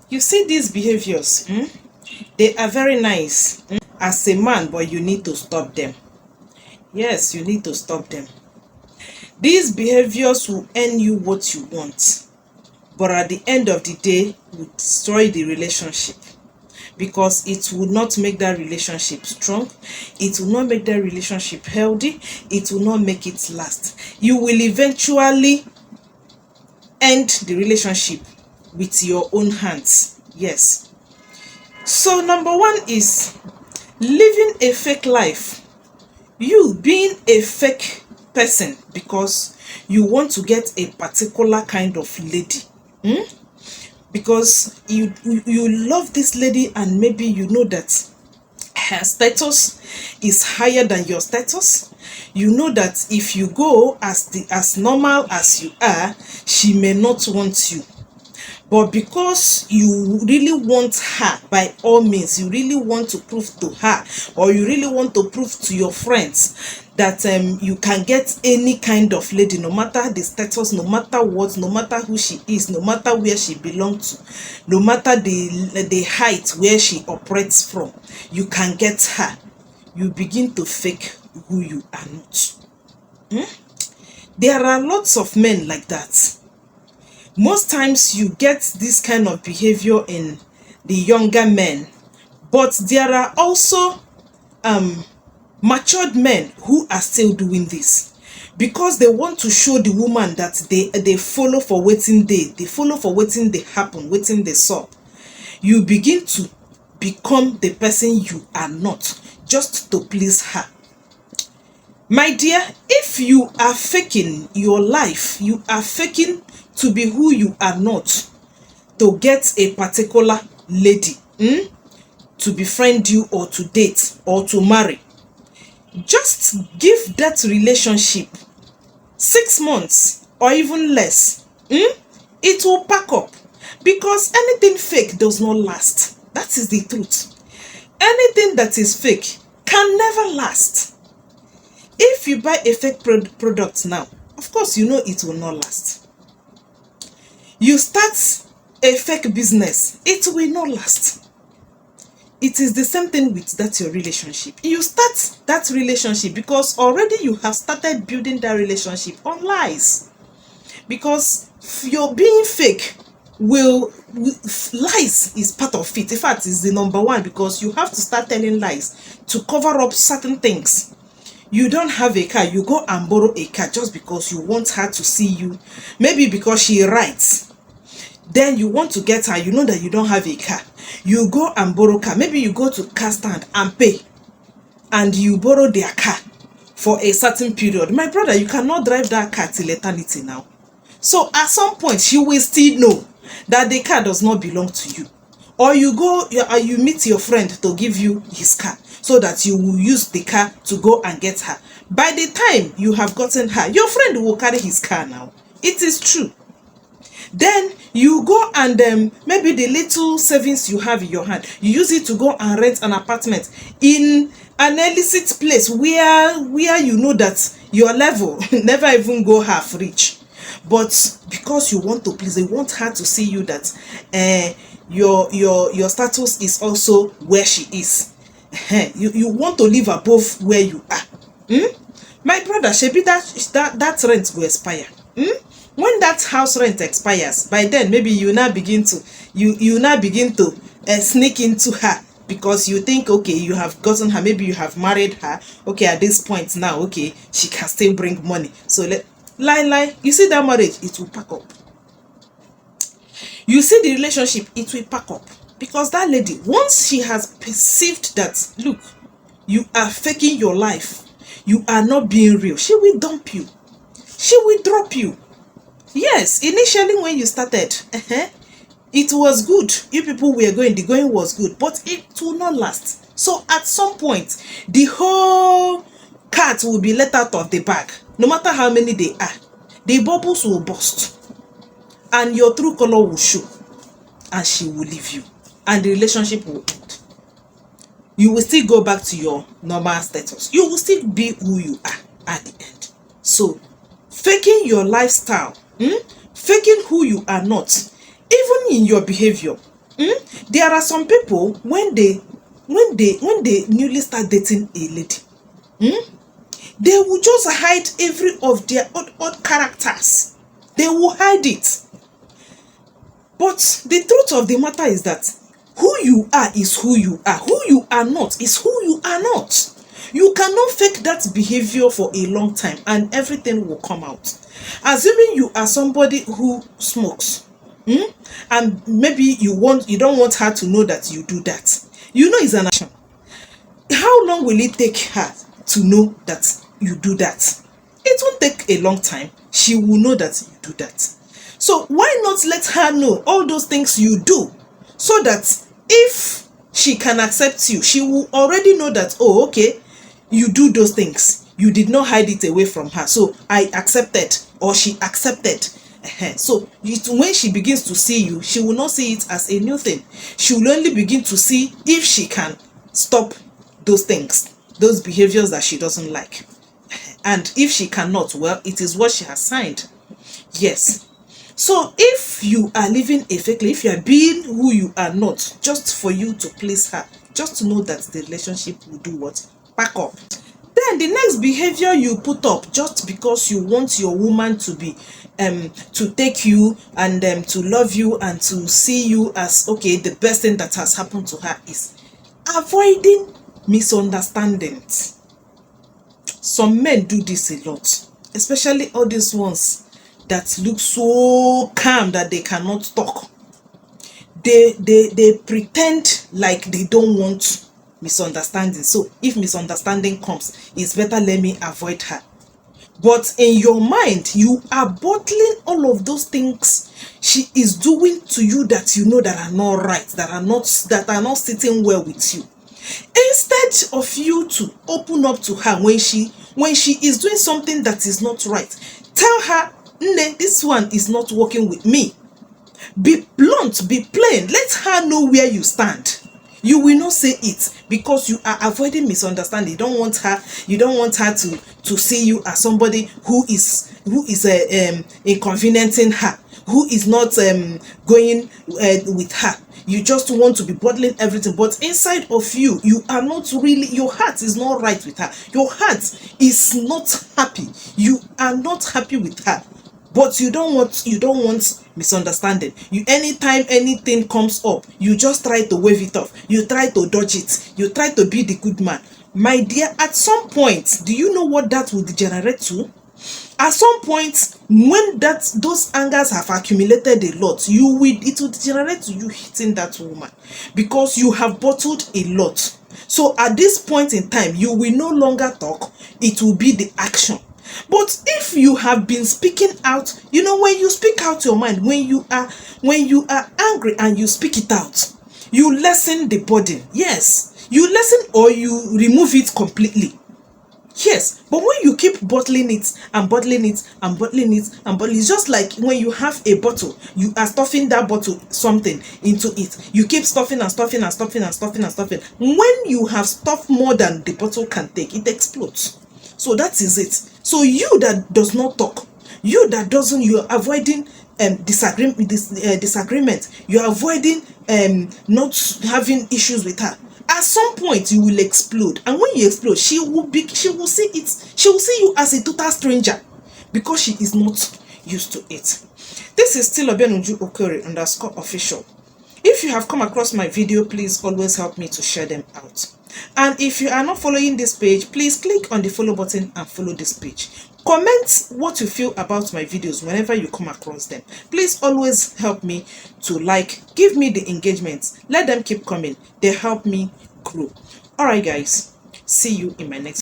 You see these behaviors, they are very nice as a man, but you need to stop them. Yes, you need to stop them. These behaviors will earn you what you want, but at the end of the day, will destroy the relationship because it will not make that relationship strong. It will not make that relationship healthy. It will not make it last. You will eventually end the relationship with your own hands. Yes. So number one is living a fake life. You being a fake person because you want to get a particular kind of lady. Because you love this lady and maybe you know that her status is higher than your status. You know that if you go as normal as you are, she may not want you. But because you really want her, by all means, you really want to prove to her, or you really want to prove to your friends that you can get any kind of lady, no matter the status, no matter what, no matter who she is, no matter where she belongs to, no matter the height where she operates from, you can get her. You begin to fake who you are not. There are lots of men like that. Most times you get this kind of behavior in the younger men, but there are also matured men who are still doing this because they want to show the woman that they follow for waiting they follow for waiting they happen, waiting they saw. You begin to become the person you are not just to please her. My dear, if you are faking your life, you are faking to be who you are not, to get a particular lady to befriend you or to date or to marry, just give that relationship 6 months or even less. It will pack up because anything fake does not last. That is the truth. Anything that is fake can never last. If you buy a fake product now, of course you know it will not last. You start a fake business, it will not last. It is the same thing with that your relationship. You start that relationship because already you have started building that relationship on lies. Because your being fake lies is part of it. In fact, it's the number one because you have to start telling lies to cover up certain things. You don't have a car, you go and borrow a car just because you want her to see you. Maybe because she writes. Then you want to get her, you know that you don't have a car. You go and borrow car. Maybe you go to car stand and pay. And you borrow their car for a certain period. My brother, you cannot drive that car till eternity now. So at some point, she will still know that the car does not belong to you. Or you meet your friend to give you his car, so that you will use the car to go and get her. By the time you have gotten her, your friend will carry his car now. It is true. Then you go and maybe the little savings you have in your hand, you use it to go and rent an apartment in an illicit place where you know that your level never even go half reach. But because you want to please, you want her to see you that your status is also where she is. You want to live above where you are. My brother, shebi that rent will expire. When that house rent expires, by then maybe you now begin to sneak into her because you think, okay, you have gotten her, maybe you have married her. Okay, at this point now, okay, she can still bring money. So lie. You see that marriage, it will pack up. You see the relationship, it will pack up. Because that lady, once she has perceived that, look, you are faking your life, you are not being real, she will dump you. She will drop you. Yes, initially when you started, it was good. You people were going, the going was good, but it will not last. So at some point, the whole cat will be let out of the bag. No matter how many they are, the bubbles will burst. And your true color will show. And she will leave you. And the relationship will end. You will still go back to your normal status. You will still be who you are at the end. So, faking your lifestyle, faking who you are not, even in your behavior, There are some people when they newly start dating a lady, they will just hide every of their odd characters. They will hide it. But the truth of the matter is that who you are is who you are. Who you are not is who you are not. You cannot fake that behavior for a long time and everything will come out. Assuming you are somebody who smokes, and maybe you don't want her to know that you do that. You know it's an action. How long will it take her to know that you do that? It won't take a long time. She will know that you do that. So why not let her know all those things you do, so that if she can accept you, she will already know that, oh, okay, you do those things. You did not hide it away from her. So I accepted, or she accepted. So when she begins to see you, she will not see it as a new thing. She will only begin to see if she can stop those things, those behaviors that she doesn't like. And if she cannot, well, it is what she has signed. Yes. So if you are living a fake life, if you are being who you are not, just for you to please her, just to know that the relationship will do what? Pack up. Then the next behavior you put up just because you want your woman to be to take you and to love you and to see you as, okay, the best thing that has happened to her is avoiding misunderstandings. Some men do this a lot, especially all these ones that look so calm that they cannot talk. They pretend like they don't want misunderstanding. So if misunderstanding comes, it's better let me avoid her. But in your mind, you are bottling all of those things she is doing to you that you know that are not right, that are not sitting well with you. Instead of you to open up to her when she is doing something that is not right, tell her, this one is not working with me. Be blunt, be plain. Let her know where you stand. You will not say it because you are avoiding misunderstanding. You don't want her to see you as somebody who is inconveniencing her, who is not going with her. You just want to be bottling everything, but inside of you, you are not really, your heart is not right with her. Your heart is not happy. You are not happy with her. But you don't want misunderstanding. Anytime anything comes up, you just try to wave it off. You try to dodge it. You try to be the good man. My dear, at some point, do you know what that will degenerate to? At some point, when those angers have accumulated a lot, it will degenerate to you hitting that woman because you have bottled a lot. So at this point in time, you will no longer talk. It will be the action. But if you have been speaking out, when you speak out your mind, when you are angry and you speak it out, you lessen the burden. Yes, you lessen or you remove it completely. Yes, but when you keep bottling it and bottling it and bottling it and bottling, it's just like when you have a bottle, you are stuffing that bottle something into it. You keep stuffing and stuffing and stuffing and stuffing and stuffing. When you have stuffed more than the bottle can take, it explodes. So that is it. So you that does not talk, you that doesn't, you are avoiding disagreement, you are avoiding not having issues with her. At some point you will explode, and when you explode, she will see you as a total stranger because she is not used to it. This is still Obianuju Okore _official. If you have come across my video, please always help me to share them out. And if you are not following this page, please click on the follow button and follow this page. Comment what you feel about my videos whenever you come across them. Please always help me to give me the engagement. Let them keep coming. They help me grow. Alright guys, see you in my next